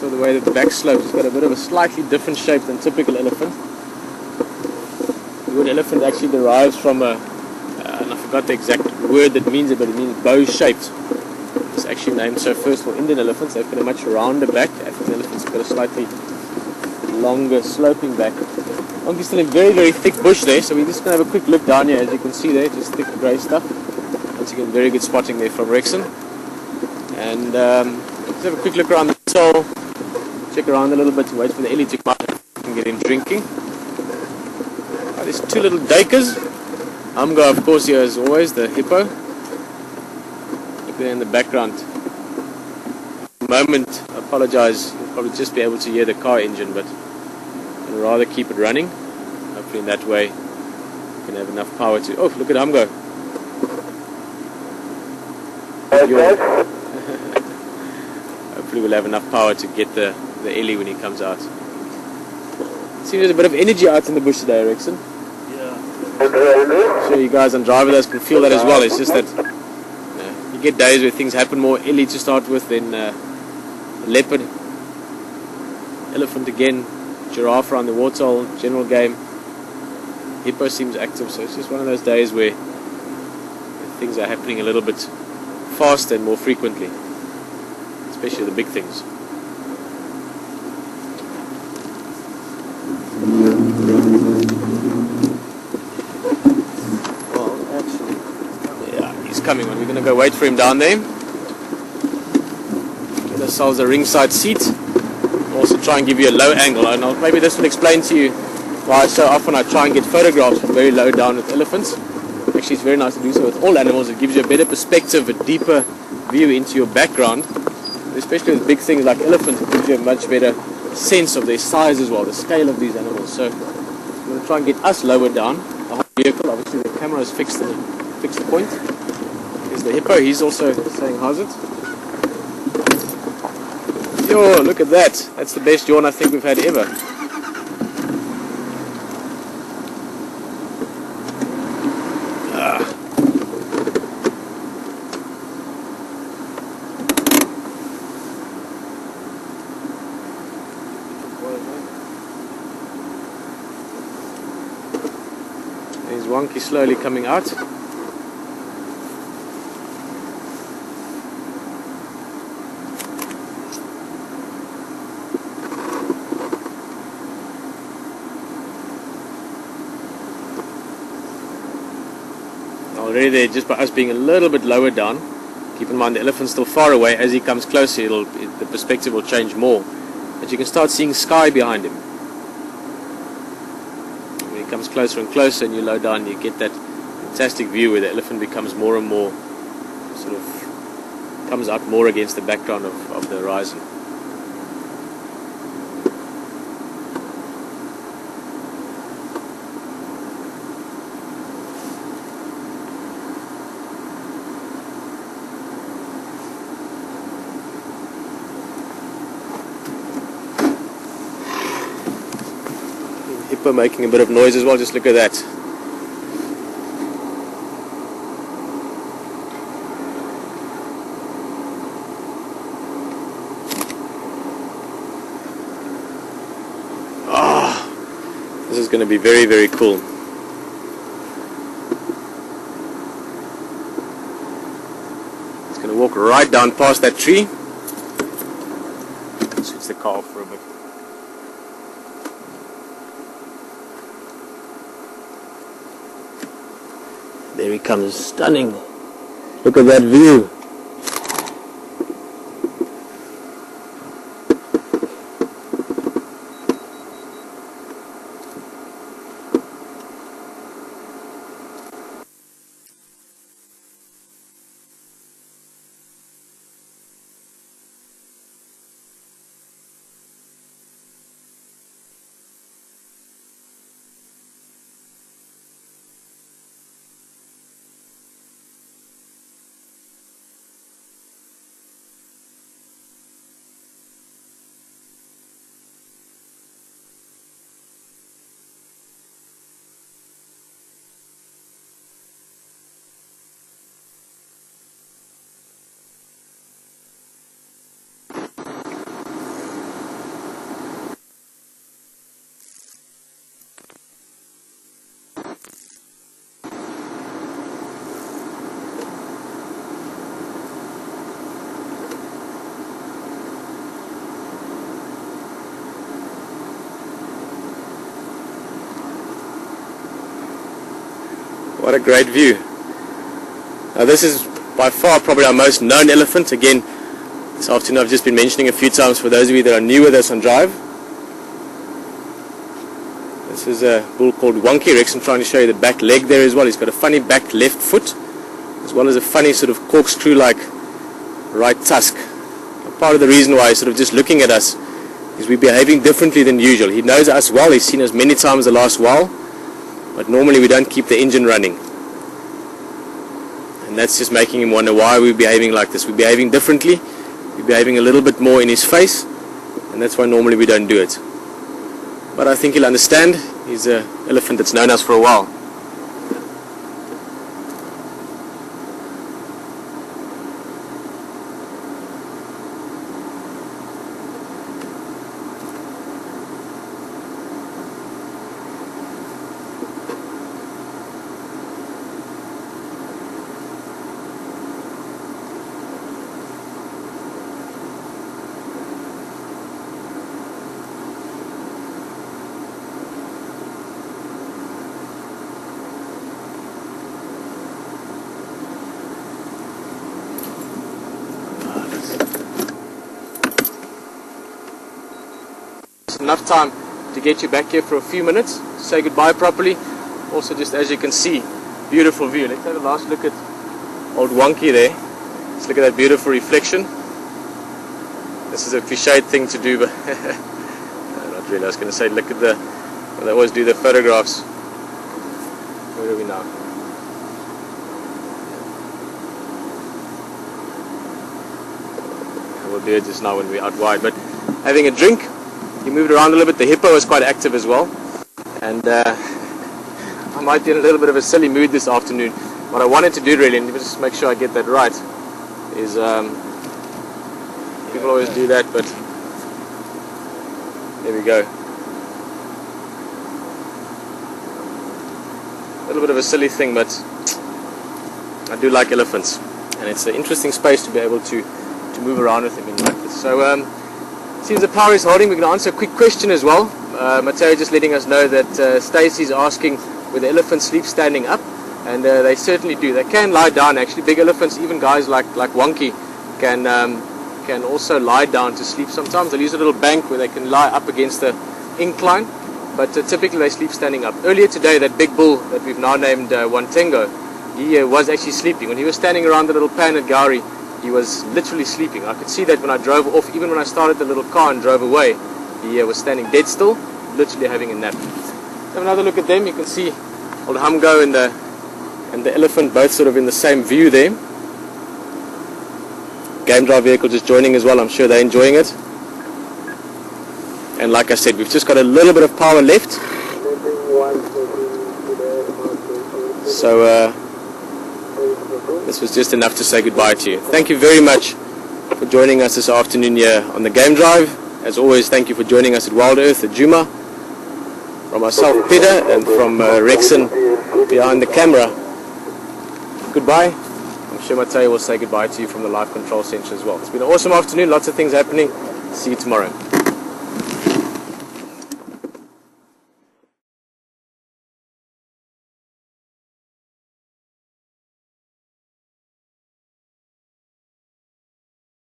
So the way that the back slopes, it's got a bit of a slightly different shape than typical elephant. The word elephant actually derives from and I forgot the exact word that means it, but it means bow-shaped. It's actually named so first for Indian elephants. They've got a much rounder back. African elephants have got a slightly longer sloping back. Wonky's still in very, very thick bush there, so we're just going to have a quick look down here. As you can see there, just thick grey stuff. Once again, very good spotting there from Rexon. And let's have a quick look around the soil, check around a little bit, wait for the Ellie to come out and get him drinking. Oh, there's two little Duikers. Humgo, of course, here as always, the hippo. Look there in the background. For the moment, I apologize, you'll probably just be able to hear the car engine, but I'd rather keep it running. Hopefully in that way you can have enough power to... Oh, look at Humgo. Hopefully we'll have enough power to get the Ellie when he comes out. See, there's a bit of energy out in the bush today, Rexon. Yeah. I'm sure you guys on driverless can feel that as well. It's just that you get days where things happen more. Ellie to start with, then leopard, elephant again, giraffe around the waterhole, general game. Hippo seems active, so it's just one of those days where things are happening a little bit faster and more frequently, especially the big things. Well, actually, yeah, he's coming on. We're going to go wait for him down there. Get ourselves a ringside seat. Also try and give you a low angle. And maybe this will explain to you why so often I try and get photographs from very low down with elephants. Actually, it's very nice to do so with all animals. It gives you a better perspective, a deeper view into your background. Especially with big things like elephants, it gives you a much better sense of their size as well, the scale of these animals. So I'm going to try and get us lower down the whole vehicle. Obviously the camera is fixed the point. Here's the hippo. He's also saying hazard. Yo, look at that. That's the best yawn I think we've had ever. There's Wonky slowly coming out. Already there, just by us being a little bit lower down. Keep in mind the elephant's still far away. As he comes closer, the perspective will change more. But you can start seeing sky behind him. When he comes closer and closer and you low down, you get that fantastic view where the elephant becomes more and more, sort of, comes out more against the background of the horizon. Hippo making a bit of noise as well, just look at that. This is going to be very, very cool. It's going to walk right down past that tree. Switch the car off for a bit. There he comes, stunning. Look at that view. What a great view. Now this is by far probably our most known elephant. Again, this afternoon I've just been mentioning a few times for those of you that are new with us on Drive. This is a bull called Wonky. Rex, I'm trying to show you the back leg there as well. He's got a funny back left foot, as well as a funny sort of corkscrew-like right tusk. Part of the reason why he's sort of just looking at us is we're behaving differently than usual. He knows us well. He's seen us many times the last while, but normally we don't keep the engine running. And that's just making him wonder why we're behaving like this. We're behaving differently. We're behaving a little bit more in his face, and that's why normally we don't do it. But I think he'll understand. He's an elephant that's known us for a while. Enough time to get you back here for a few minutes, say goodbye properly. Also, just as you can see, beautiful view. Let's have a last look at old Wonky there. Let's look at that beautiful reflection. This is a cliched thing to do, but no, not really. I was going to say, look at the, well, they always do the photographs. Where are we now? We'll do it just now when we're out wide, but having a drink. He moved around a little bit. The hippo was quite active as well, and I might be in a little bit of a silly mood this afternoon. What I wanted to do really, and just make sure I get that right, is people always do that, but there we go. A little bit of a silly thing, but I do like elephants, and it's an interesting space to be able to move around with them in like this. So. Seems the power is holding. We're going to answer a quick question as well. Matteo just letting us know that Stacey's asking whether elephants sleep standing up, and they certainly do. They can lie down actually. Big elephants, even guys like Wonky, can also lie down to sleep sometimes. They'll use a little bank where they can lie up against the incline, but typically they sleep standing up. Earlier today, that big bull that we've now named Wantengo, he was actually sleeping. When he was standing around the little pan at Gauri, he was literally sleeping. I could see that when I drove off, even when I started the little car and drove away, he was standing dead still, literally having a nap. Have another look at them. You can see old Humgo and the elephant both sort of in the same view there. Game drive vehicle just joining as well. I'm sure they're enjoying it. And like I said, we've just got a little bit of power left. So this was just enough to say goodbye to you. Thank you very much for joining us this afternoon here on the Game Drive. As always, thank you for joining us at WildEarth at Juma. From myself, Peter, and from Rexon behind the camera. Goodbye. I'm sure Matteo will say goodbye to you from the live control center as well. It's been an awesome afternoon, lots of things happening. See you tomorrow.